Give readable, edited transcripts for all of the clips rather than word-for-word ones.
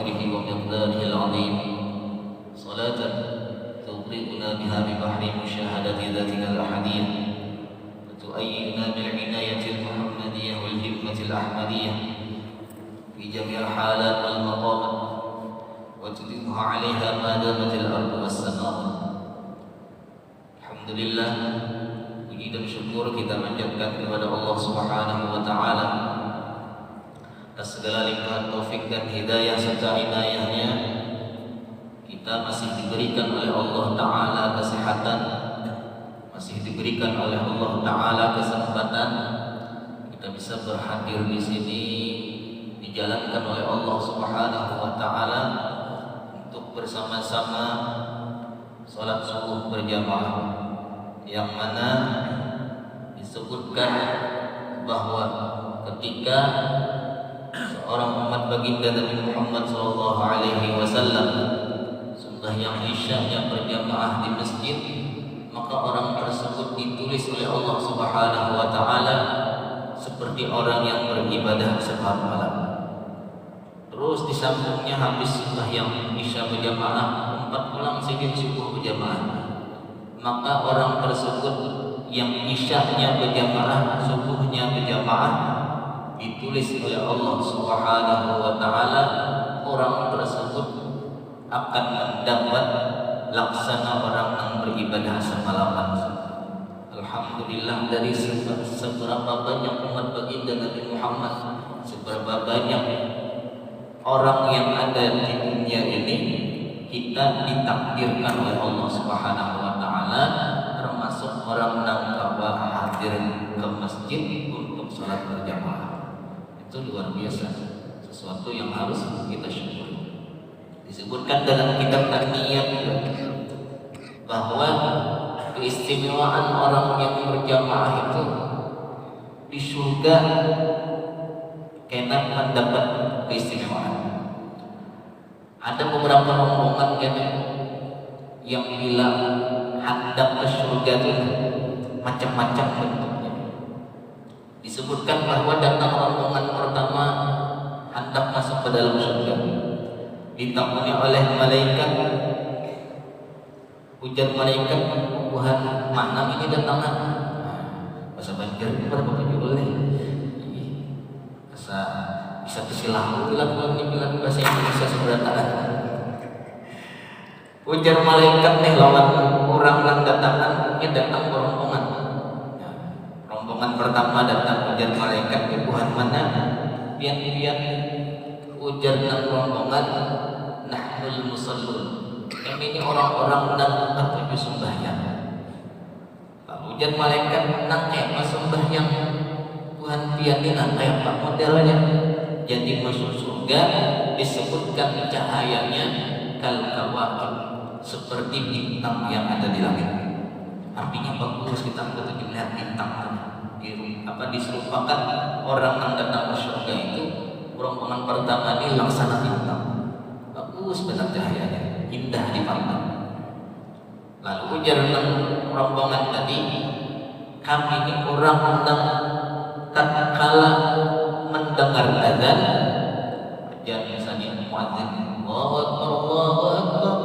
قدره ومقداره العظيم صلاة تغرقنا بها ببحر مشاهدة ذاتك الأحدية وتؤيدنا بالعناية المحمدية والهمة الأحمدية في جميع الحالات والمقامات وتديمها عليها ما دامت الأرض والسماوات. Alhamdulillah, puji dan syukur kita panjatkan kepada Allah Subhanahu wa taala atas segala limpahan taufik dan hidayah serta inayahnya. Kita masih diberikan oleh Allah taala kesehatan, masih diberikan oleh Allah taala kesempatan kita bisa berhadir di sini, dijalankan oleh Allah Subhanahu wa taala untuk bersama-sama salat subuh berjamaah, yang mana disebutkan bahwa ketika seorang umat baginda Nabi Muhammad SAW sembahyang isyanya berjamaah di masjid, maka orang tersebut ditulis oleh Allah Subhanahu wa taala seperti orang yang beribadah separuh malam. Terus disambungnya habis sembahyang isya berjamaah 4 pulang sehingga subuh berjamaah, maka orang tersebut yang isyanya berjamaah, subuhnya berjamaah, ditulis oleh Allah Subhanahu wa taala orang tersebut akan mendapat laksana orang yang beribadah semalaman. Alhamdulillah, dari seberapa banyak umat baginda Nabi Muhammad, seberapa banyak orang yang ada di dunia ini, kita ditakdirkan oleh Allah Subhanahu wa taala termasuk orang yang hadir ke masjid untuk sholat berjamaah. Itu luar biasa, sesuatu yang harus kita syukuri. Disebutkan dalam kitab An-Niyat bahwa keistimewaan orang yang berjamaah itu di surga kena mendapat keistimewaan. Ada beberapa rombongan yang bilang hadap ke surga itu macam-macam bentuknya. Disebutkan bahwa datang rombongan pertama hadap masuk ke dalam surga, ditemani oleh malaikat. Ujar malaikat, Tuhan, mana ini datangan? Bahasa Banjar berapa boleh? Bisa tersilang bilang bahasa Indonesia seberatan. Ujar malaikat nih lawan orang yang datang rombongan. Rombongan pertama datang, ujar malaikat, Tuhan mana? Pian ujar rombongan, nahnul musallun. Kami ini orang-orang yang tertuju sembahyang. Ujar malaikat, nang sembahyang. Tuhan pian nang kayak apa modelnya? Jadi masuk surga disebutkan cahayanya kal-kawakib, seperti bintang yang ada di langit. Artinya bagus kita betul melihat bintang. Diserupakan orang yang datang ke surga itu, rombongan pertama ini laksana bintang. Bagus benar cahayanya, indah dipandang. Lalu ujar rombongan tadi, kami ini orang yang tatkala mendengar azan, jangan misalnya muadzin Allahu Akbar,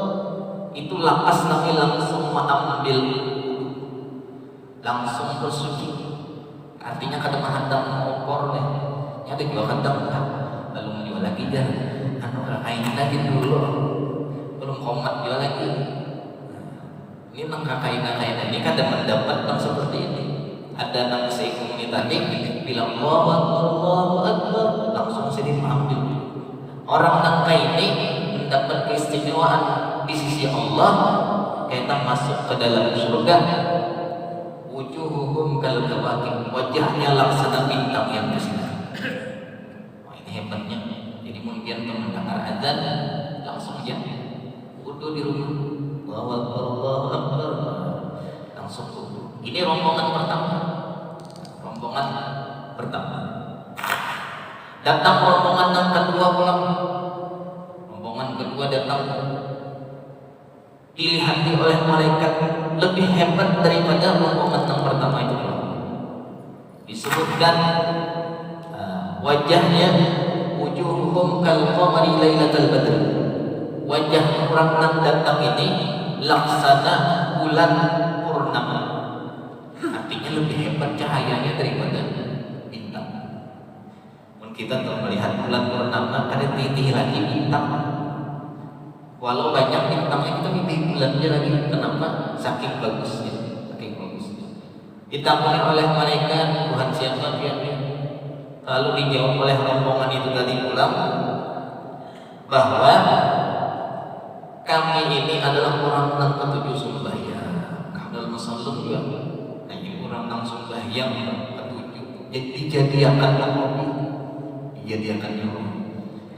itu lakas kami langsung mengambil, langsung bersuci. Artinya kadang hadam ngopor deh, ada juga kadang lalu menjual lagi kain lagi dulu, belum komat jual lagi. Ini kain ini kadang mendapat seperti ini. Ada nama komunitas ini bilang Allahu Akbar, langsung sedih mengambil. Orang nangka ini mendapat keistimewaan di sisi Allah, kita masuk ke dalam surga. Wujuhuhum kal kawakib, wajahnya laksana bintang yang bersinar. Wah, ini hebatnya. Jadi mungkin mendengar azan langsung aja wudu di rumah. Allahu Akbar, langsung wudu. Ini rombongan pertama. Datang rombongan yang kedua pulang. Rombongan kedua datang, dilihat oleh malaikat lebih hebat daripada rombongan yang pertama itu. Disebutkan wajahnya wujuh wujuhukum kal qamari lailatal badr. Wajah orang yang datang ini laksana bulan purnama. Artinya lebih hebat cahayanya daripada bintang. Kita tuh melihat bulan purnama ada titik lagi bintang. Walau banyak bintangnya kita titik bulannya lagi. Kenapa? Saking bagusnya, saking bagusnya. Ditangani oleh malaikat, Tuhan siapa pihaknya? Lalu dijawab oleh rombongan itu tadi pulang bahwa kami ini adalah orang yang ketujuh sembahyang. Nah, dalam masalah juga, nah ini orang yang sembahyang ketujuh. Jadi akan Robi, jadi akan Robi.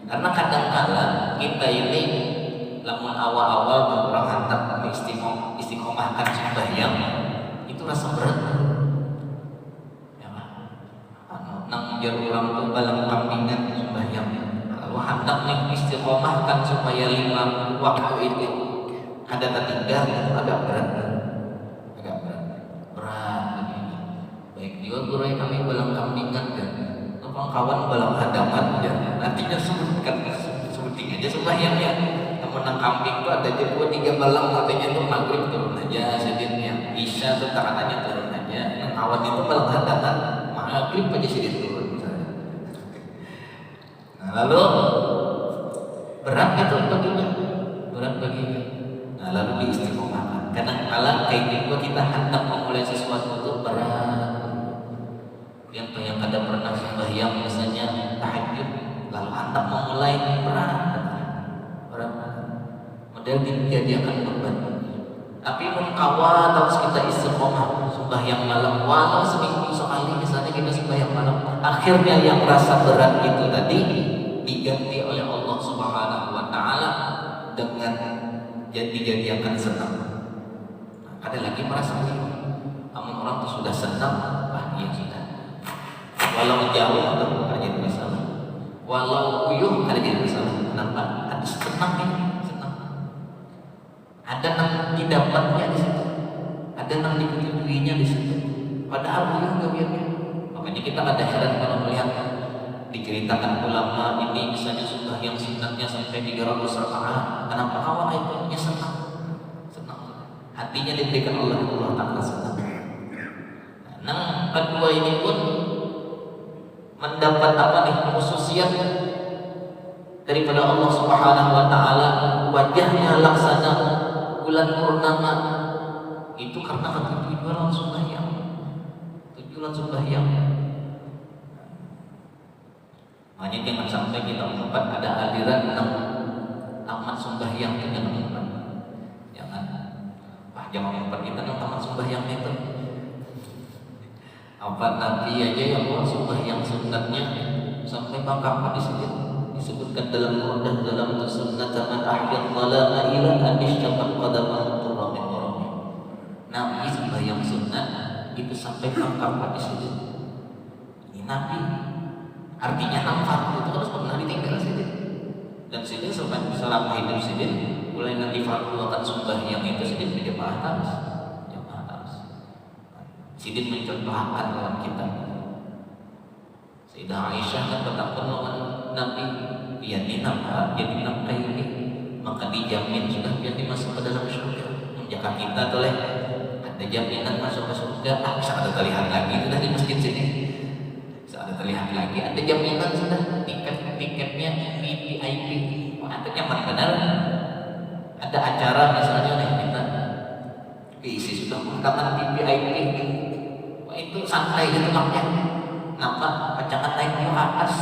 Karena kadang-kala kita ini, lamun awal-awal orang hantar istiqomahkan sembahyang, itu rasa berat. Ya kan? Nang jar orang tuh balang kambingan sembahyang. Kalau hendak nih istiqomahkan supaya 5 waktu itu ada ketiga, itu agak berat begini. Baik juga guru kami balang kambingan dan kawan balang hadaman dan nantinya sebuting aja sembahyangnya. Namun nang kambing itu ada aja 2-3 balang, artinya itu maghrib turun aja sedihnya, isya tuh takanannya turun aja. Nang kawan itu balang hadaman maghrib aja sedih turun. Nah, lalu berat itu baginya, Nah, lalu diistiqomahkan. Kadang-kala kayak gitu kita hendak memulai sesuatu itu berat. Yang ada pernah sembahyang misalnya tahajud, lalu hendak memulai berat. Model dijadikan beban. Tapi mengkawal terus kita istiqomah sembahyang malam, walau seminggu sekali misalnya kita sembahyang malam, akhirnya yang rasa berat itu tadi diganti oleh Allah Subhanahu wa taala dengan dijadikan senang. Ada lagi merasa namun orang itu sudah senang, ya sudah. Walau jauh atau ada jadi masalah. Walau uyuh ada jadi masalah. Kenapa? Ada senang ini, senang. Ada yang didapatnya di situ. Ada yang diketujuinya di situ. Padahal uyuh gawiannya. Makanya kita ada heran kalau melihat diceritakan ulama ini misalnya sudah yang sunatnya sampai 300 rakaat. Kenapa awal itu senang? Hatinya diberikan Allah Ta'ala senang. Nah, kedua ini pun mendapat apa nih? Khususiat daripada Allah Subhanahu wa taala, wajahnya laksana bulan purnama. Itu karena ketujuan sembahyang. Tujuan sembahyang. Makanya jangan sampai kita umumkan ada aliran tamat sembahyang itu jangan umumkan. Jangan umumkan kita tamat sembahyang itu. Apa Nabi aja yang mau sembahyang sunatnya sampai bangkak di sini disebutkan dalam Quran dalam sunnat man ahyad dhalama ila an ishtaqat qadamahu turramin warami. Nabi sembahyang sunat itu sampai bangkak di sini. Ini Nabi. Artinya nampak itu harus pernah ditinggal sini. Dan sini selama hidup sini mulai nanti fardu akan sembahyang itu sini berjamaah terus. Sidin mencontohkan dalam kita. Sayyidah Aisyah kan bertakwa dengan Nabi, dia dinampak, jadi nafkah ini, maka dijamin sudah dia dimasuk ke dalam surga. Menjaga kita oleh ada jaminan masuk ke surga. Bisa ada terlihat lagi sudah di masjid sini. Bisa ada terlihat lagi ada jaminan sudah tiketnya VIP. Wah, itu nyaman benar. Ada acara misalnya nih kita diisi sudah undangan VIP. Itu santai di tempatnya, nampak pacangan naik ke atas,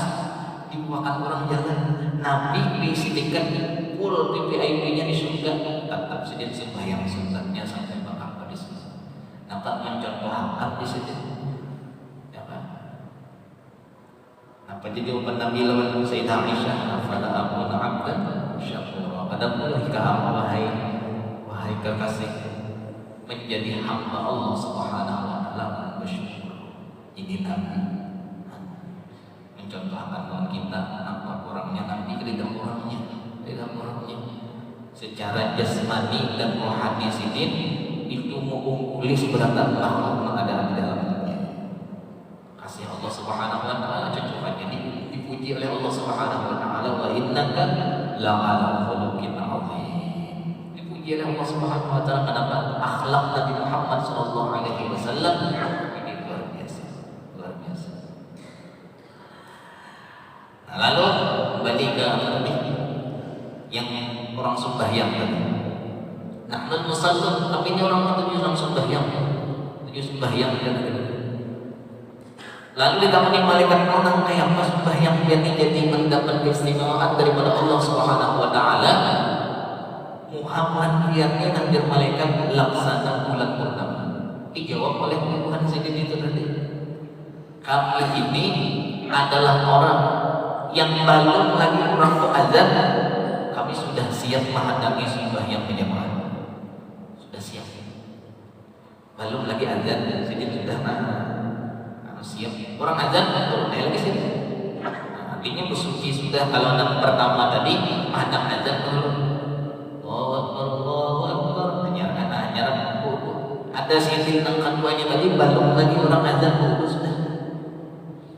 dibuahkan orang jalan. Nabi diisi tiket full VIP-nya di surga, tetap sedih sembahyang sunatnya sampai bangkak di sini. Nampak mencontohkan di sini, ya kan? Apa jadi jawaban Nabi lawan Sayyidah Aisyah? Afala aku abdan syakura. Padahal wahai kekasih, menjadi hamba Allah Subhanahu wa taala bersyukur. Ini Nabi mencontohkan kawan kita apa kurangnya Nabi tidak kurangnya secara jasmani dan rohani sidin itu mengungguli seberapa makhluk yang ada di dalam dunia. Kasih Allah Subhanahu wa taala cocok jadi dipuji dipuji oleh Allah Subhanahu wa taala, wa innaka la'ala khuluqin 'adzim. Dipuji oleh Allah Subhanahu wa taala kenapa? Akhlak Nabi Muhammad sallallahu alaihi wasallam ini luar biasa, luar biasa. Nah, lalu kembali ke yang orang sembahyang tadi. Nahnul musallun, tapi ini orang sembahyang. Tujuh sembahyang kan. Lalu ditamani malaikat orang kayak apa sembahyang dia jadi mendapat keistimewaan daripada Allah Subhanahu wa taala. Muhammad lihatnya nanti malaikat laksana bulan purnama. Dijawab oleh Tuhan sendiri itu tadi. Kami ini adalah orang yang belum lagi orang itu azan, kami sudah siap menghadapi sembahyang berjamaah. Sudah siap. Belum lagi azan, jadi sudah siap. Orang azan turun lagi sini. Artinya bersuci sudah. Kalau anak pertama tadi menghadap azan dulu. Allahu Akbar. Nyaran. Ada sisi yang keduanya tadi belum lagi orang azan sudah.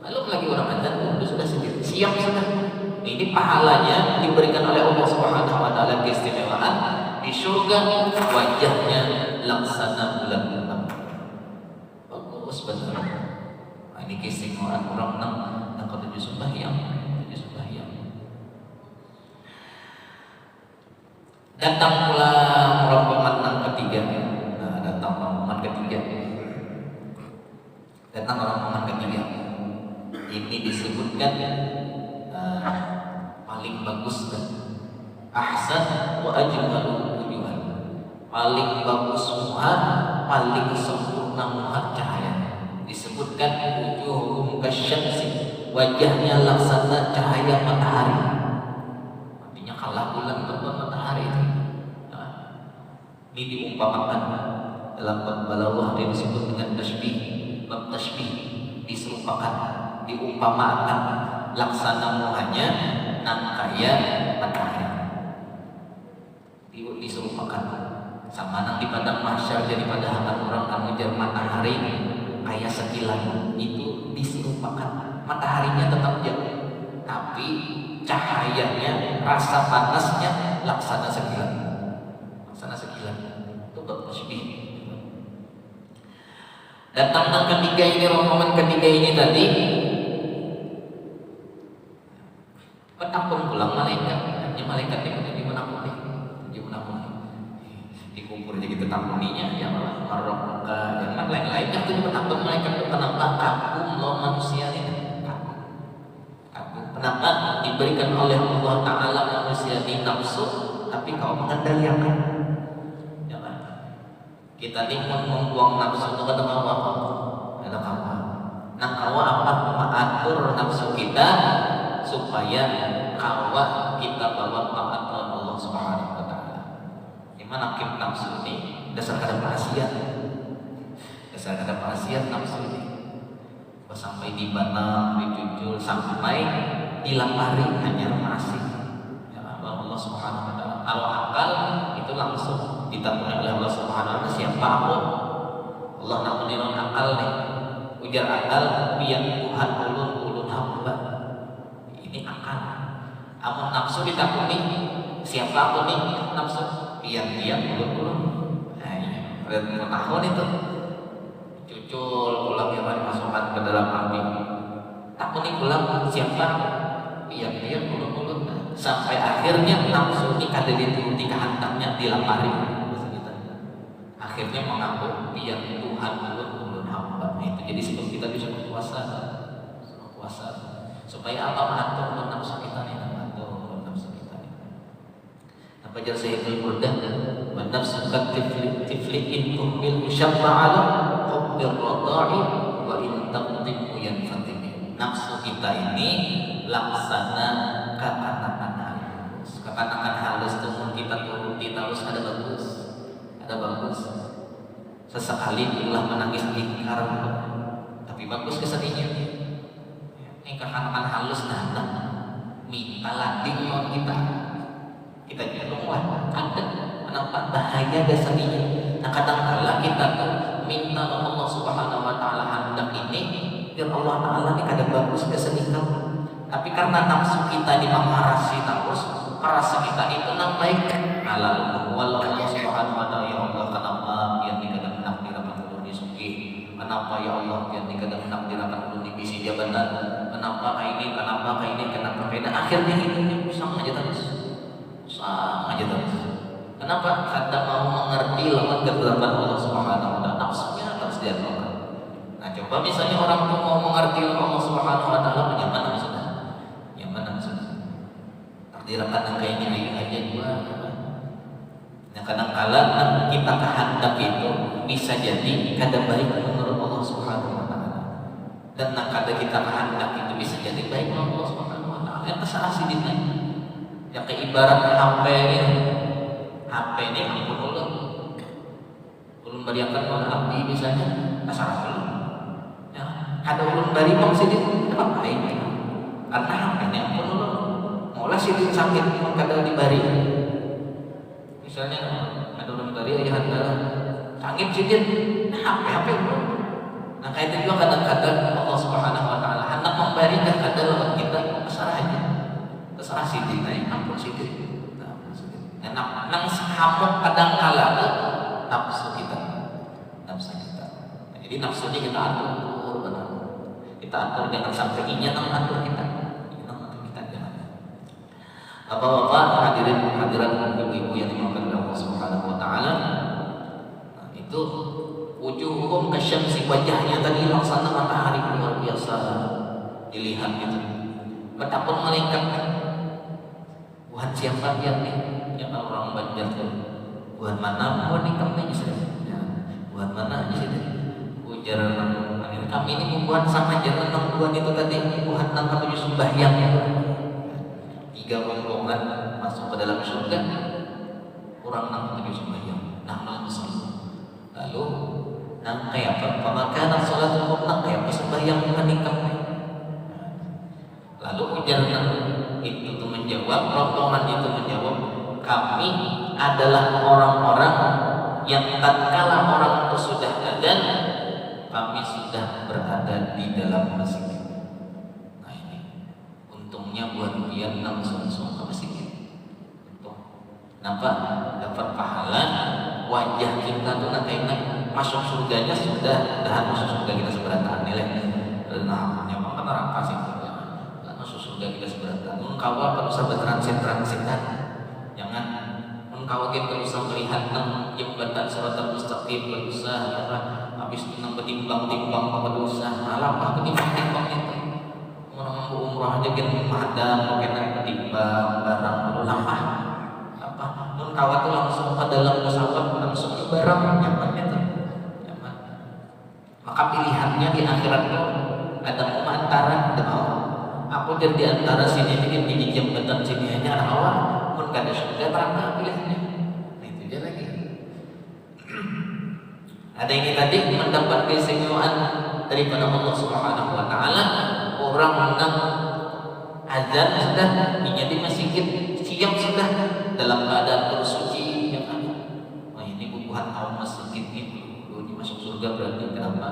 Belum lagi orang azan sudah siap sudah. Ini pahalanya diberikan oleh Allah Subhanahu wa taala keistimewaan di surga, wajahnya laksana bulan purnama. Bagus benar. Ini keistimewaan orang yang ketujuh sembahyang. Datang pula rombongan yang ketiga. Datang rombongan ketiga. Ini disebutkan paling bagus dan ahsan wa ajmalu wujuhan. Paling bagus muka, paling sempurna muka cahaya. Disebutkan wujuhum kasyamsi, wajahnya laksana cahaya matahari. Artinya kalah bulan terbang matahari itu. Ini diumpamakan dalam bab balaghah yang disebut dengan tasbih. Bab tasbih diserupakan, diumpamakan laksana muhanya nan kaya matahari. Diserupakan sama nang di padang mahsyar daripada hamba orang kamu jar matahari kayak sekilan itu diserupakan. Mataharinya tetap jauh, tapi cahayanya, rasa panasnya laksana sekilan. Itu bertasbih. Datang yang ketiga ini, rombongan ketiga ini tadi petapun pulang malaikat. Hanya malaikat yang tujuh menakuni. Dikumpul jadi kita tampuninya yang marroka yang lain-lain yang tujuh petapun malaikat itu kenapa kagum lo manusia ini? Kagum. Kenapa diberikan oleh Allah Taala manusia di nafsu, tapi kau mengendalikan? Kita ini membuang nafsu itu kata apa? Ada apa? Nah, kawa apa? Mengatur nafsu kita supaya kawa kita bawa taat Allah Subhanahu wa taala. Gimana kim nafsu ini? Dasar kata maksiat. Nafsu ini. Sampai dibanam, dijujur, sampai dilapari hanya masih. Ya Allah Subhanahu wa taala. Kalau akal itu langsung ditanggung oleh Allah Subhanahu wa taala. Siapa aku? Allah nak menilai akal nih. Ujar akal biar Tuhan ulun hamba. Ini akal. Amun nafsu ditakuni, siapa aku nih nafsu? Biar dia ulun. Nah, tahun itu cucul pulang yang dimasukkan ke dalam api. Takuni pulang siapa? Biar dia ulun. Sampai akhirnya nafsu ini kada dituruti kehendaknya dilapari. Akhirnya mengaku biar Tuhan ulun hamba. Itu jadi sebab kita bisa berpuasa supaya apa? Mengatur nafsu kita nih, apa jar Sayyidul Burdah, wa nafsu tifli'in tuhbil musyabba'ala hubbir radha'i wa in taqdimu yanfatimi. Nafsu kita ini laksana kekanakan halus. Kekanakan halus itu kita turuti terus ada bagus. Sesekali pula menangis ingkar, tapi bagus kesedihnya. Ini kekanakan halus nana minta lading lawan kita nyolong ada kenapa bahaya dasarnya. Nah kadang-kala kita tuh minta Allah Subhanahu wa taala hendak ini biar Allah taala ini kadang bagus kesedihkan. Tapi karena nafsu kita di memarasi terus, parasi kita itu nang baik. Nah lalu Allah Subhanahu wa taala, ya Allah kenapa yang dikadang nakdirakan ulun disugi? Kenapa ya Allah yang dikadang nakdirakan ulun di bisi jabatan? Kenapa kayak ini? Kenapa kayak ini? Kenapa kayak ini? Akhirnya hidupnya sama aja terus. Sama aja terus. Kenapa? Karena mau mengerti lawan ketetapan Allah Subhanahu wa taala, nafsunya terus diaturkan. Nah, coba misalnya orang tuh mau mengerti Allah Subhanahu wa taala, nyaman sudah. Takdirakan yang kayak gini aja gua. Nah, kadang-kala kita kehendak itu bisa jadi kada baik menurut Allah Subhanahu wa taala. Dan kada kita kehendak itu bisa jadi baik menurut Allah Subhanahu wa taala. Yang terserah sidinnya. Yang kayak ibarat HP ini. HP ini ampun ulun. Ulun beriakan mau api misalnya, terserah ulun. Ya, kada ulun bari mau sidin apa ini? Karena HP ini ampun ulun. Maulah sidin sakit mau kada dibari. Misalnya ada orang bari aja handalah sakit sidin, nah HP ulun. Nah kayak itu juga kadang-kadang Allah Subhanahu wa taala hendak memberikan kada lawan kita terserah aja. Terserah sidin aja ampun sidin. Nang hamuk kadang-kala nafsu kita. Nah, jadi nafsunya kita atur benar. Kita atur jangan sampai inya nang atur kita. Bapak-bapak, hadirin ibu-ibu yang dimaafkan oleh Allah Subhanahu wa taala. Nah, itu wujuhum kasyamsi, wajahnya tadi laksana matahari luar biasa dilihat gitu. Betapa melingkar. Buat siapa dia nih? Yang orang Banjar tuh. Buat mana mau nikahnya sih? Ya, buat mana aja sih? Ujar kami ini membuat sama jalan buat itu tadi, buat nang menuju sembahyang itu. 3 rombongan masuk ke dalam surga, kurang 6 sembahyang, 6 sholat. Lalu nang kayak apa? Pemakanan sholatul mutlaq kayak apa sembahyang menikah. Lalu ujar itu tuh menjawab, rombongan itu menjawab, kami adalah orang-orang yang tatkala orang itu sudah adzan, kami sudah berada di dalam masjid. Untungnya buat dia langsung ke masjid. Nampak dapat pahala, wajah kita tuh nanti masuk surganya sudah masuk surga kita seberatan nilai. Nah, nyamang kan orang kasih surga. Masuk surga kita seberatan. Engkau perlu sahabat transit-transitan. Jangan engkau kita bisa melihat nang jembatan Shiratal Mustaqim berusaha habis nang betimbang-timbang apa dosa, malah betimbang-timbang itu. Orang umrah aja kan madang, mungkin ketimbang barang dulu lama apa nun kawat tuh langsung ke dalam pesawat langsung ke barang nyamannya tuh nyaman. Maka pilihannya di akhirat tuh ada mau antara ada mau aku jadi di antara sini di jembatan sini hanya awal pun kada sudah terang pilihannya. Nah itu aja lagi. Ada ini tadi mendapat keistimewaan daripada Allah Subhanahu wa taala. Orang menang azan sudah menjadi masjid siap sudah dalam keadaan bersuci ya kan. Wah ini bubuhan kaum masjid itu dulu masuk surga berarti kenapa?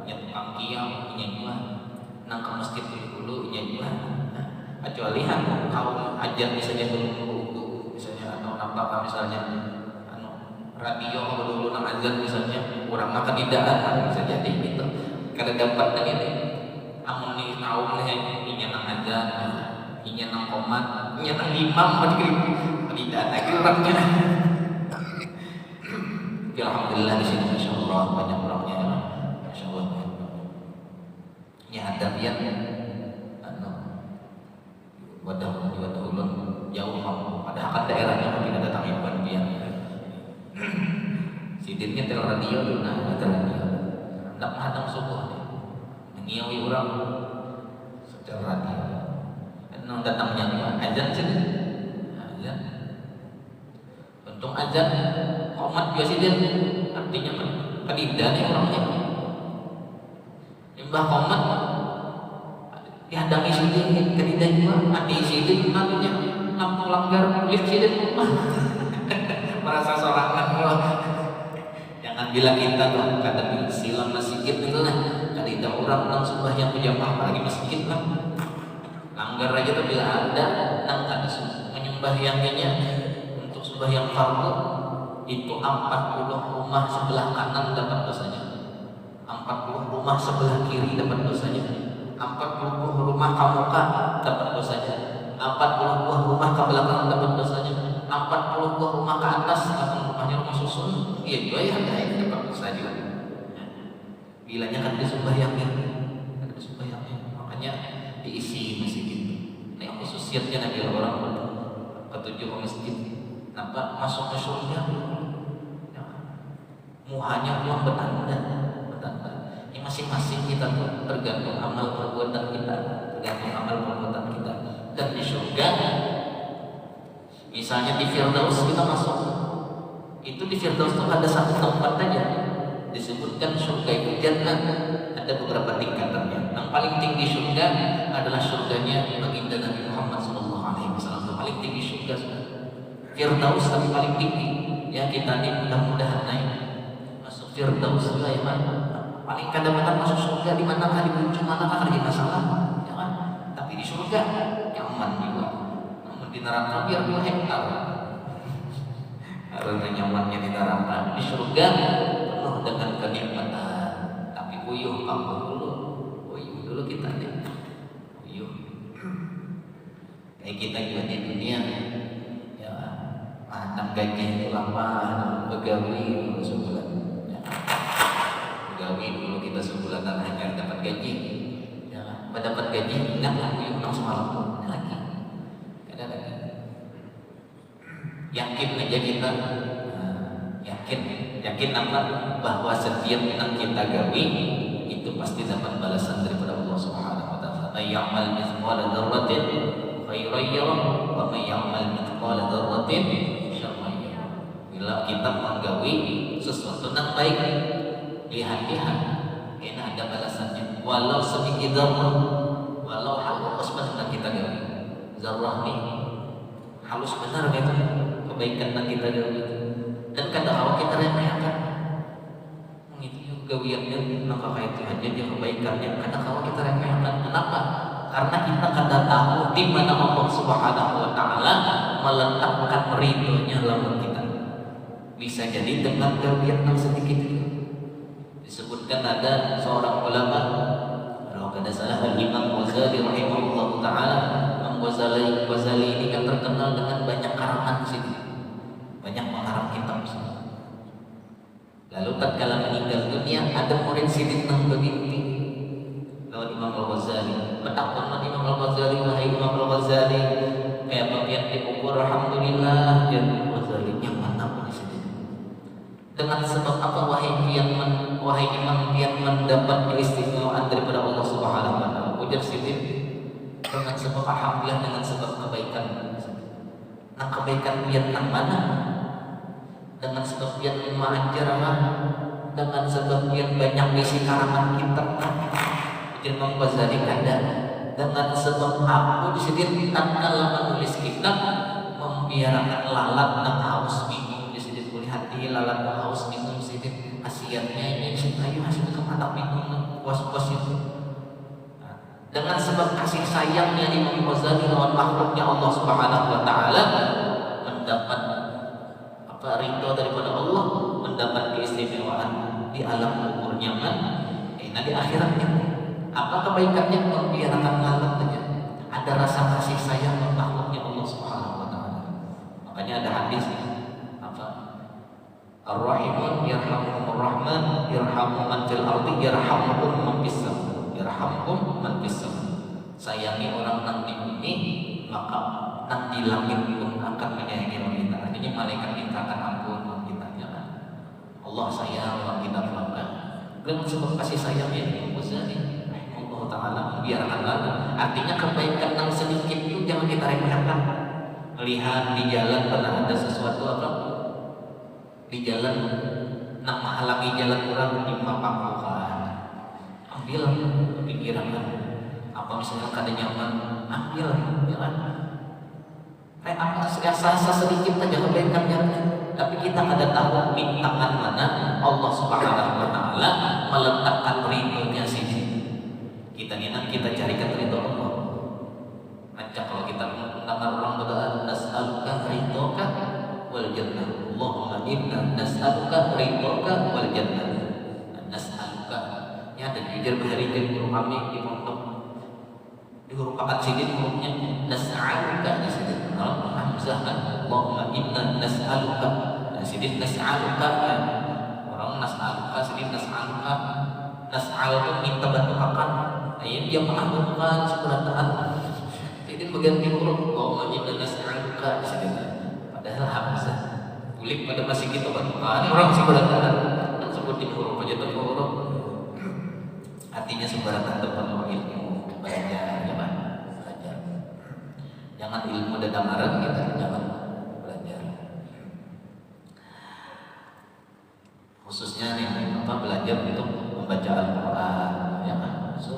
Ya tukang kiam punya dua nang ke masjid dulu punya dua. Kecuali kaum ajar misalnya belum berwudu misalnya atau nampak misalnya radio dulu nang azan misalnya kurang akan tidak bisa jadi gitu. Karena dapat ini amun ni kaum ni inya nang azan, inya nang qomat, inya nang imam tidak lagi orangnya. Alhamdulillah di sini masyaallah banyak orangnya, masyaallah. Ya ada biar wadah ulun jauh padahal kan daerahnya mungkin ada tanggapan biar. Sidinnya terlalu radio tuh nah terlalu radio. Ndak hadang subuh. Mengiawi orang secara radio. Nang datangnya azan sih. Azan. Untung azan hormat biasa dia artinya kedida nih orangnya. Mbah hormat dihadangi sidin kedida juga adi sidin namanya lampu langgar lift sidin merasa sorangan loh. Jangan bilang kita tuh kadang silang masjid itu lah. Kada orang nang sembahyang berjamaah apalagi masjid lah. Langgar Manggar aja tuh bila ada nang ada menyembah yangnya untuk sembahyang fardu itu 40 rumah sebelah kanan dapat dosanya, 40 rumah sebelah kiri dapat dosanya, 40 rumah ke muka dapat dosanya, 40 buah rumah ke belakang dapat dosanya, 40 buah rumah ke atas atau rumahnya rumah susun, iya juga ya dapat dosa juga. Bilanya kan disembahyangnya, makanya diisi masjid itu. Ini khususiyatnya Nabi orang ketujuh masjid. Nampak masuk ke surga, ya. Muhanya belum bertanda. Ini masing-masing kita tuh tergantung amal perbuatan kita, Dan di surga, misalnya di Firdaus kita masuk, itu di Firdaus tuh ada satu tempat aja. Disebutkan surga itu jannah, ada beberapa tingkatannya. Yang paling tinggi surga adalah surganya baginda Nabi Muhammad SAW. Paling tinggi surga Firdaus tapi paling tinggi. Ya kita ini mudah-mudahan naik masuk Firdaus lah ya kan. Paling kadang-kadang masuk surga di manakah, di ujung manakah ada masalah, ya kan? Tapi di surga nyaman juga. Namun di neraka biar 2 hektar. Karena nyamannya di neraka, di surga penuh dengan kenikmatan. Tapi uyuh dulu kita nih. Uyuh. Kayak kita juga di dunia, ya, anak gaji itu apa? Begawi sebulan. Ya. Begawi dulu kita sebulan hanya dapat gaji. Ya, dapat gaji ingatlah uyuh langsung malam lagi. Ada lagi. Yakin aja kita, yakin apa? Bahwa setiap yang kita gawi itu pasti dapat balasan daripada Allah Subhanahu wa taala. May ya'mal mithqala dzarratin khairan yarah wa may ya'mal mithqala dzarratin syarran yarah. Bila kita menggawi sesuatu yang baik, lihat-lihat ini ada balasannya. Walau sedikit zarrah, walau halus benar kita gawi. Zarrah ini halus benar gitu. Kebaikan yang kita gawi dan kadang-kadang kita remehkan itu gawiannya maka itu aja dia kebaikannya kadang-kadang kita remehkan. Kenapa? Karena kita kadang tahu di mana Allah Subhanahu wa taala meletakkan ridhonya dalam kita. Bisa jadi dengan gawian yang sedikit itu. Disebutkan ada seorang ulama, kalau tidak salah Imam Ghazali rahimahullah taala. Imam Ghazali ini kan terkenal dengan banyak karangan sini. Banyak mengarang kitab. Lalu tatkala meninggal dunia ada murid sidin yang bermimpi lawan Imam Al-Ghazali. Bertakwa Imam Al-Ghazali, wahai Imam Al-Ghazali, kayak bagian dikubur alhamdulillah ya Ghazali yang mana pun di sini. Dengan sebab apa wahai Imam pian mendapat keistimewaan daripada Allah Subhanahu wa taala. Ujar sidin dengan sebab alhamdulillah, dengan sebab kebaikan. Nah kebaikan pian yang mana? Dengan sebab pian mengajarkan, dengan sebab pian banyak isi karangan kitab. Imam Ghazali kada dengan sebab aku disini tatkala menulis kitab membiarkan lalat dan haus minum di sini, melihat dia lalat dan haus minum di sini. Kasiannya ini ayo hasil kemana minum puas-puas itu. Dengan sebab kasih sayangnya Imam Ghazali lawan makhluknya Allah Subhanahu wa taala mendapat ridho daripada Allah, mendapat keistimewaan di alam kubur nyaman, di akhiratnya. Apa kebaikannya? Membiarkan lalat saja. Ada rasa kasih sayang makhluknya Allah Subhanahu wa taala. Makanya ada hadis apa? Ar-Rahimun yarhamuhumur Rahman, yarhamu man fil ardi yarhamuhum man fis sama. Yarhamuhum man fis sama. Sayangi orang yang di bumi, maka yang di langit pun akan menyayangi orang kita. Artinya malaikat kita akan ampun kita, jangan. Allah sayang orang kita melakukan. Dengan sebab kasih sayangnya Imam Ghazali, Allah Taala membiarkan lalu. Artinya kebaikan yang sedikit itu jangan kita remehkan. Melihat di jalan pernah ada sesuatu apa? Di jalan nak menghalangi jalan orang di mapamukan. Ambil pikiran. Apa misalnya kada nyaman, ambil, jangan. Apa rasa sedikit saja kebaikannya, tapi kita kada tahu di tangan mana Allah Subhanahu wa taala meletakkan ridhonya sini. Kita carikan ridho Allah. ujar baharikan guru kami di pondok di huruf akad sidin hurufnya nas'aluka di sidin kalau hamzah Allahumma inna nas'aluka di sidin nas'aluka orang nas'aluka sidin nas'aluka nas'al itu minta bantu akan dia mengadukan seberataan sidin bagian timur Allahumma inna nas'aluka di sidin padahal hamzah bulik pada masih gitu bantuan orang seberataan dan sebutin huruf aja tuh huruf artinya seberataan tempat ilmu belajar ya Pak belajar jangan ilmu dadamaran kita jangan belajar khususnya nih apa belajar untuk membaca Al-Quran ya kan so,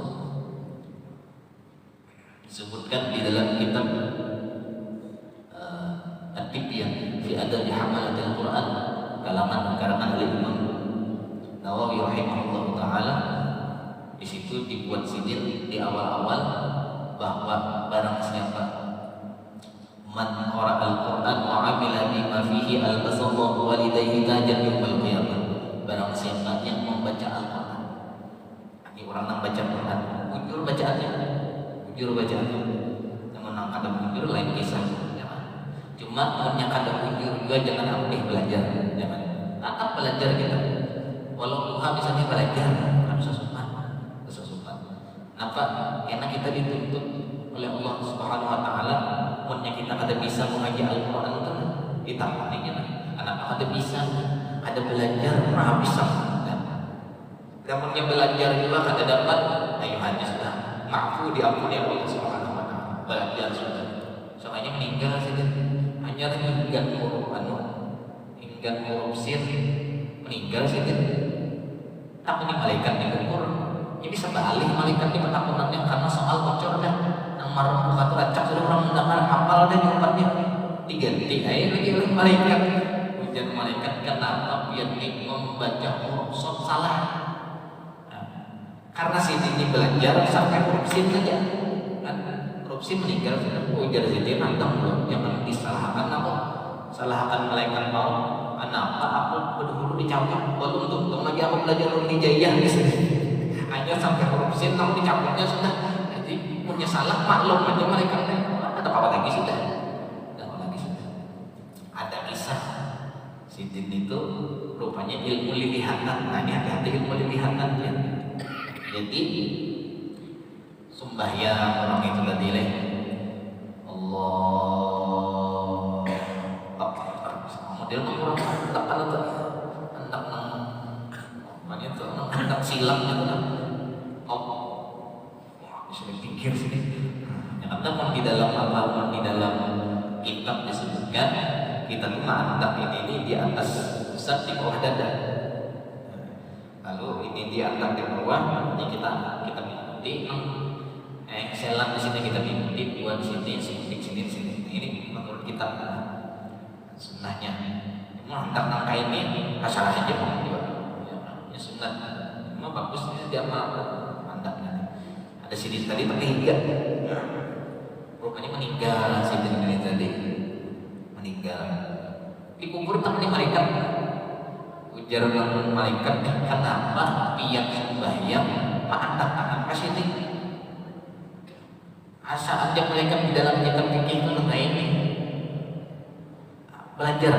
disebutkan di dalam kitab At-Tibyan fi Adab Hamalatil Quran karangan Al-Imam Nawawi rahimahullah taala. Di situ dibuat sidin di awal-awal bahwa barang siapa man qara al-Quran wa amila bima fihi albasallahu walidayhi tajan yaumil qiyamah. Barang siapa yang membaca Al-Quran, ini orang yang baca Quran, bujur bacaannya, jangan nang kada bujur lain kisah. Cuma punya kada bujur juga jangan ambil belajar, jangan. Apa belajar kita? Walau Tuhan misalnya belajar, harus sopan. Kenapa? Karena kita dituntut oleh Allah Subhanahu Wa Taala, punya kita kada bisa mengaji Al-Quran itu ditakutnya. Kenapa kada bisa? Ada belajar, pernah bisa. Namunnya belajar juga kada dapat, ayo hanya sudah maafu diampuni Allah Subhanahu Wa Taala. Belajar sudah, soalnya meninggal saja. Hanya hingga huruf sin meninggal saja. Tak punya malaikat di kubur. Ini sebalik malaikat di petakunannya karena soal bocor dah. Yang marah buka tuh acak sudah orang mendengar hafal dan jawabannya diganti aja lagi oleh malaikat. Ujian malaikat kenapa biar membaca huruf sod salah? Nah, karena sini belajar sampai huruf sin saja. Kan huruf sin meninggal sudah. Ujar sini nantang belum jangan disalahkan apa? Salahkan malaikat mau. Kenapa aku berdulu dicabut? Belum tuntung lagi aku belajar hijaiyah di sini. Hanya sampai huruf sin kamu dicabutnya sudah. Jadi punya salah maklum aja mereka. Ada apa lagi sudah? Ada kisah sidin itu rupanya ilmu lilihatan. Nah ini hati-hati ilmu lilihatan ya. Jadi sembahyang orang itu tadi leh Allah model orang tekan itu hendak namanya itu hendak silapnya itu bisa dipikir sini. Yang ada di dalam halaman di dalam kitab disebutkan kita tuh mantap ini di atas pusat di bawah dada. Lalu ini di atas di bawah ini kita mengikuti. Selang di sini kita mengikuti buat sini. Ini menurut kita sunnahnya. Mantap nangka ini asal aja mau ya sunnah. Cuma bagusnya dia mantapnya. Ada sidin tadi pakai hingga rupanya meninggal sidin ini tadi meninggal dikubur teman malaikat. Ujar malaikat kenapa pihak sembahyang mengangkat tangan ke sini asa aja malaikat di dalam kitab fikih itu ini belajar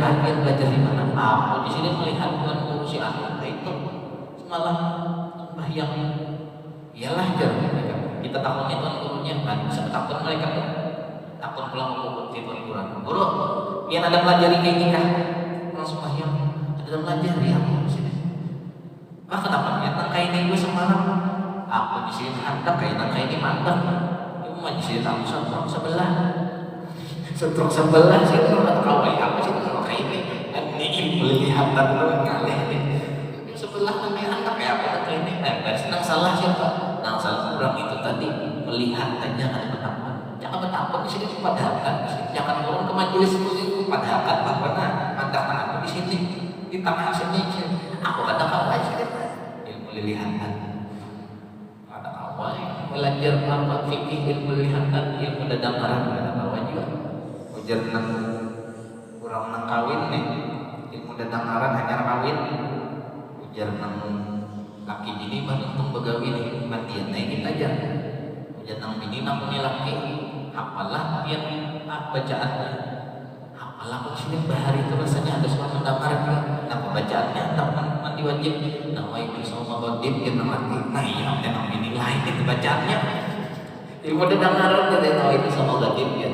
di mana? Aku di sini melihat Tuhan guru si anak itu semalam sembahyang. Iyalah jar kita takutnya Tuhan gurunya kan bisa takut mereka tuh takut pulang mau di Tuhan guru biar ada pelajari kayak gini kan orang sembahyang ada belajar ya aku di sini. Kenapa ya tangkai ini gue semalam aku di sini hantar kayak tangkai ini mantap itu mah di sini aku setruk sebelah sih kalau kawai apa sih kalau kayak ini kelihatan tuh ngalih nih sebelah namanya hantar kayak apa ini senang salah siapa? Nah salah kurang itu tadi melihat dan jangan bertakwa di sini padahkan jangan turun ke majelis itu padahkan bahwa antara tanganku di sini di tangan sini aku kata kawai sini ilmu lilihatan kata kawai belajar apa fikih ilmu lilihatan ilmu dadamaran kata kawai juga ujar nang kurang nang kawin nih ilmu dadamaran hanya kawin ujar nang laki bini untung begawi nih mandian naik kita aja jangan bini namanya laki apalah dia bacaannya apalah kok sini bahari itu rasanya ada suara mendamar apa bacaannya mandi wajib nama itu sama wajib kita laki nah iya jangan bini lain itu bacaannya ilmu dengaran kita tahu itu sama wajib ya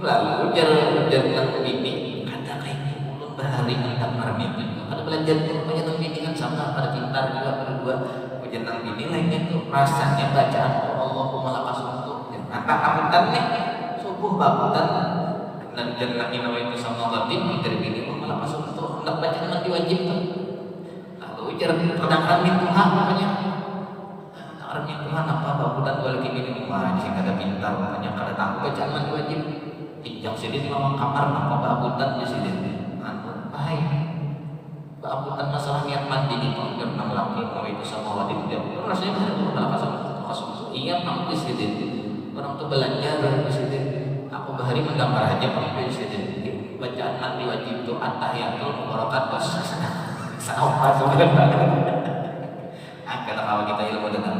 lalu jangan bini ada kayak mulut bahari mendamar itu ada belajar jangan bini kan sama pada pintar juga berdua jangan bini lainnya tuh rasanya bacaan Allahumma lakas untuk apa nih subuh babutan dan jangan inawa itu sama wajib dari bini malah masuk untuk hendak baca mandi wajib tuh lalu jangan perdagangan itu pokoknya artinya Tuhan apa babutan gue lagi bini rumah sih kada pintar pokoknya kada tahu bacaan mandi wajib tinjak sidin mama kamar apa babutannya sidin baik babutan masalah niat mandi ini kalau jangan laki mau itu sama wajib dia rasanya benar malah kasih iya mampu sidin orang tuh belajar di sini aku bahari menggambar aja mampu di sini bacaan mandi wajib itu at-tahiyatul mubarakatus sama sebenarnya karena kalau kita ilmu dengan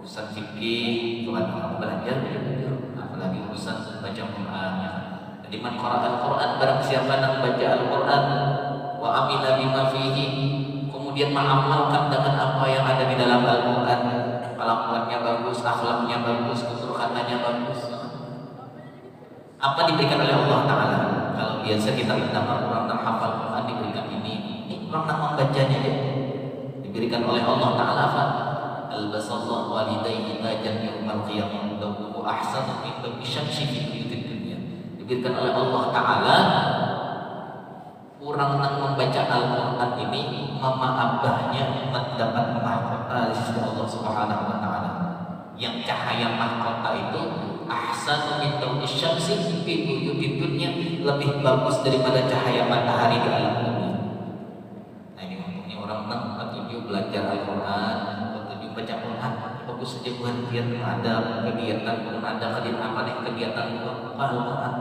urusan fikih kalau belajar apalagi urusan baca Quran jadi man qara'al Quran barang siapa yang baca Al-Quran wa amila bima fihi kemudian mengamalkan dengan apa yang ada di dalam Al-Quran kelakuannya bagus, akhlaknya bagus, keturuhannya bagus. Apa diberikan oleh Allah Ta'ala? Kalau biasa kita mendengar orang yang hafal Quran diberikan ini orang yang membacanya ya. Diberikan oleh Allah Ta'ala apa? Albasallahu walidayhi tajan yawmal qiyamah dawuhu ahsanu min dawi syamsi fi buyutid dunya. Diberikan oleh Allah Ta'ala orang yang membaca Al-Quran ini mama abahnya mendapat mahkota di sisi Allah Subhanahu wa Ta'ala yang cahaya mahkota itu ahsanu min dawi syamsi fi buyutid dunya lebih bagus daripada cahaya matahari di alam dunia. Nah ini ngomongnya orang yang petunjuk belajar Al-Quran petunjuk baca Quran bagus saja buat dia ada kegiatan ada kegiatan buka Al-Quran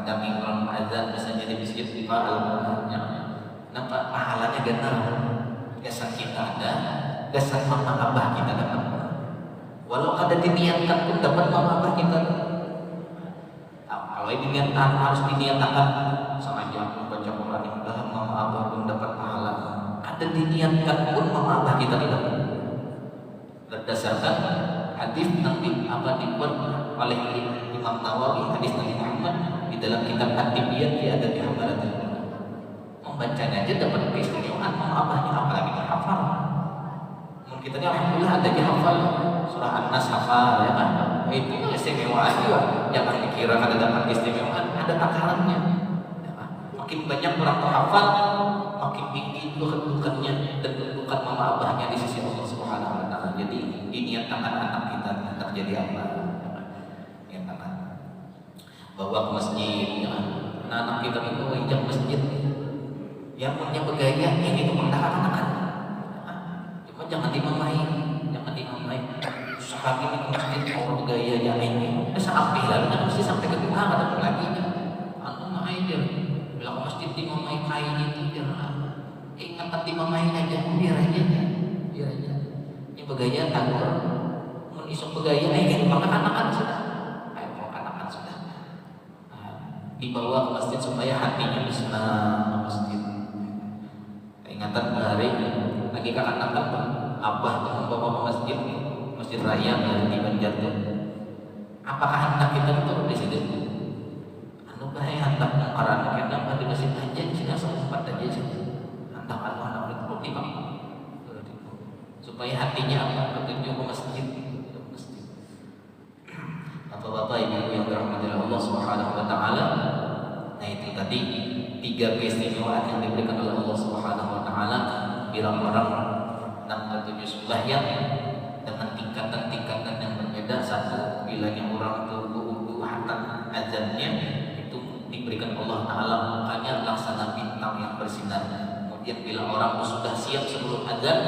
ada mingguan azan misalnya di masjid buka Al-Qurannya nampak pahalanya genap kesan kita ada kesan mama abah kita dapat walau ada diniatkan pun dapat mama abah kita kalau diniatkan harus diniatkan sama aja aku baca Quran yang dalam mama abah pun dapat pahala ada diniatkan pun mama abah kita dapat berdasarkan hadis Nabi apa dibuat oleh Imam Nawawi hadis Nabi Muhammad di dalam kitab At-Tibyaan fi Adabi Hamalatil Quran membacanya aja dapat keistimewaan mama abahnya apalagi hafal mungkin kita ini alhamdulillah ada yang hafal surah An-Nas hafal ya kan itu keistimewaan juga jangan dikira ada dapat keistimewaan ada takarannya ya kan? Makin banyak orang hafal makin tinggi kedudukannya dan kedudukan mama abahnya di sisi Allah Subhanahu wa Ta'ala jadi diniatkan anak kita terjadi apa bawa ke masjid ya. Anak kita itu ijab masjid yang punya begaya yang itu mendarat anak cuma jangan dimamain sahabat ini ke masjid orang begaya ya ini sampai lalu kan mesti sampai ke Tuhan ada lagi anu main dia bilang ke masjid dimamai kain itu dia ingat dimamain aja biar aja ini begaya takut mun isok begaya ini makan anak-anak sudah dibawa ke masjid supaya hatinya bisa masjid. Ingatan hari lagi kakak anak abah tuh membawa ke masjid raya di Banjar tuh. Apakah hendak kita tuh di situ? Anu bahaya hendak karena kita di masjid aja di sini asal tempat aja sih. Hendak anak itu di supaya hatinya apa petunjuk ke masjid. Bapak-bapak ibu yang dirahmati Allah Subhanahu wa Ta'ala. Nah itu tadi 3 keistimewaan yang diberikan oleh Allah Subhanahu wa Ta'ala bila orang nak ketujuh sembahyang dengan tingkatan-tingkatan yang berbeda. Satu, bila yang orang itu hatam azannya itu diberikan Allah Ta'ala mukanya laksana bintang yang bersinar. Kemudian bila orang itu sudah siap sebelum azan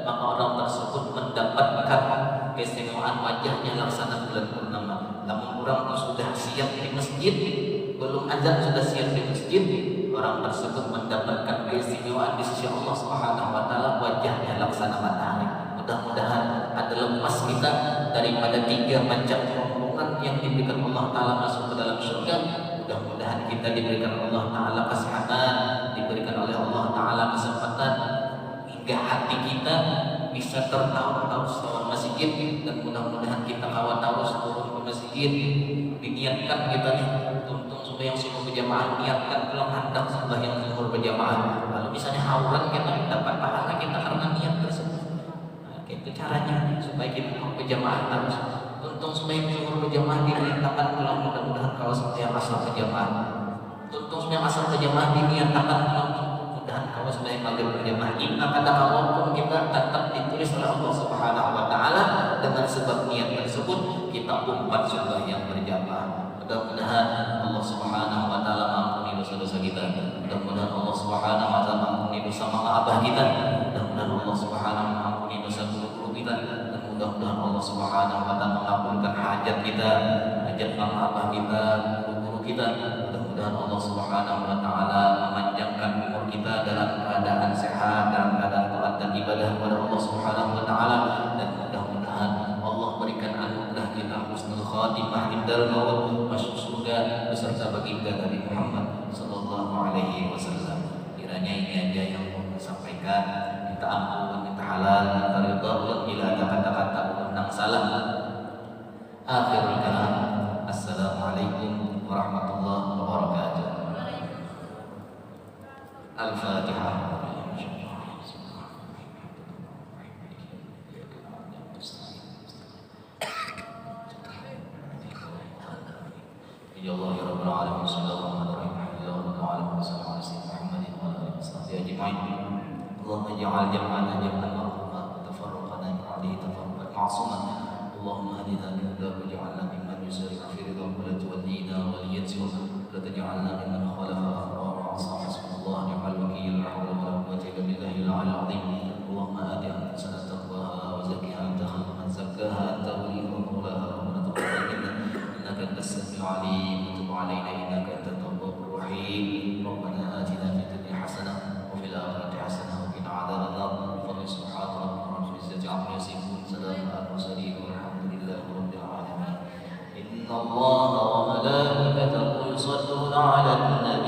maka orang tersebut mendapatkan keistimewaan wajahnya laksana bulan purnama. Namun orang itu sudah siap di masjid belum azan sudah siap di masjid orang tersebut mendapatkan keistimewaan di sisi Allah Subhanahu wa taala, wajahnya laksana matahari. Mudah-mudahan ada lepas kita daripada 3 macam rombongan yang diberikan Allah taala masuk ke dalam surga. Mudah-mudahan kita diberikan Allah taala kesehatan, diberikan oleh Allah taala kesempatan hingga hati kita bisa tertawa-tawa selama masjid, dan mudah-mudahan kita kawan tawas turun ke masjid, diniatkan kita nih tuntung sembahyang subuh berjamaah, niatkan pulang hendak sembahyang zuhur berjamaah. Kalau misalnya hauran kita dapat pahala kita karena niat tersebut. Nah, itu caranya supaya kita berjamaah terus. Tuntung sembahyang zuhur berjamaah diniatkan pulang, mudah-mudahan kalau sembahyang asar berjamaah. Tuntung sembahyang asar berjamaah diniatkan pulang, kalau sebagai maghrib berjamaah. Inna kata walaupun kita tetap ditulis oleh Allah Subhanahu wa taala dengan sebab niat tersebut kita umpat sembahyang berjamaah. Mudah-mudahan Allah Subhanahu wa taala mengampuni dosa-dosa kita. Mudah-mudahan Allah Subhanahu wa taala mengampuni dosa mama abah kita. Mudah-mudahan Allah Subhanahu wa taala mengampuni dosa guru-guru kita, dan mudah-mudahan Allah Subhanahu wa taala mengampuni hajat kita, hajat mama abah kita, guru-guru kita. Mudah-mudahan Allah Subhanahu wa taala memanjangkan umur kita dalam keadaan sehat, dalam keadaan taat dan ibadah kepada Allah Subhanahu wa taala, dan mudah-mudahan Allah berikan anugerah kita husnul khatimah indal maut, masuk surga beserta baginda Nabi Muhammad sallallahu alaihi wasallam. Kiranya ini aja yang mau disampaikan. Minta ampun, minta halal, minta ridha Allah bila ada kata-kata yang salah. Akhirul kalam. Assalamualaikum warahmatullahi wabarakatuh. Al-Fatihah. Ya Allah ya Rabbal alamin, sallallahu alaihi wa sallam ala sayyidina Muhammadin wa ala alihi washabbihi ajma'in. Allahumma ij'al jam'ana jam'an marhuma wa tafarraqana min ba'dihi tafarruqan ma'suman. Allahumma hadina min hudahu waj'alna mimman yusari'u fi ridhahu wa la tuwallina waliyyan siwahu wa la taj'alna mimman khalafa amrahu wa 'asama hasbunallahu wa ni'mal wakeel. La hawla wa la quwwata illa billahil 'aliyyil 'azim. Allahumma ati anfusana taqwaha wa zakkiha anta khairu man zakkaha anta waliyuha wa mawlaha. Rabbana taqabbal minna innaka antas samiul 'alim wa tub 'alaina innaka antat tawwabur rahim. Rabbana atina fid dunya hasanah wa fil akhirati hasanah wa qina 'adzaban nar. Subhana rabbika rabbil izzati 'amma yasifun, salamun 'alal mursalin walhamdulillahi rabbil alamin. Inna Allaha wa malaikatahu yusholluna 'alan nabi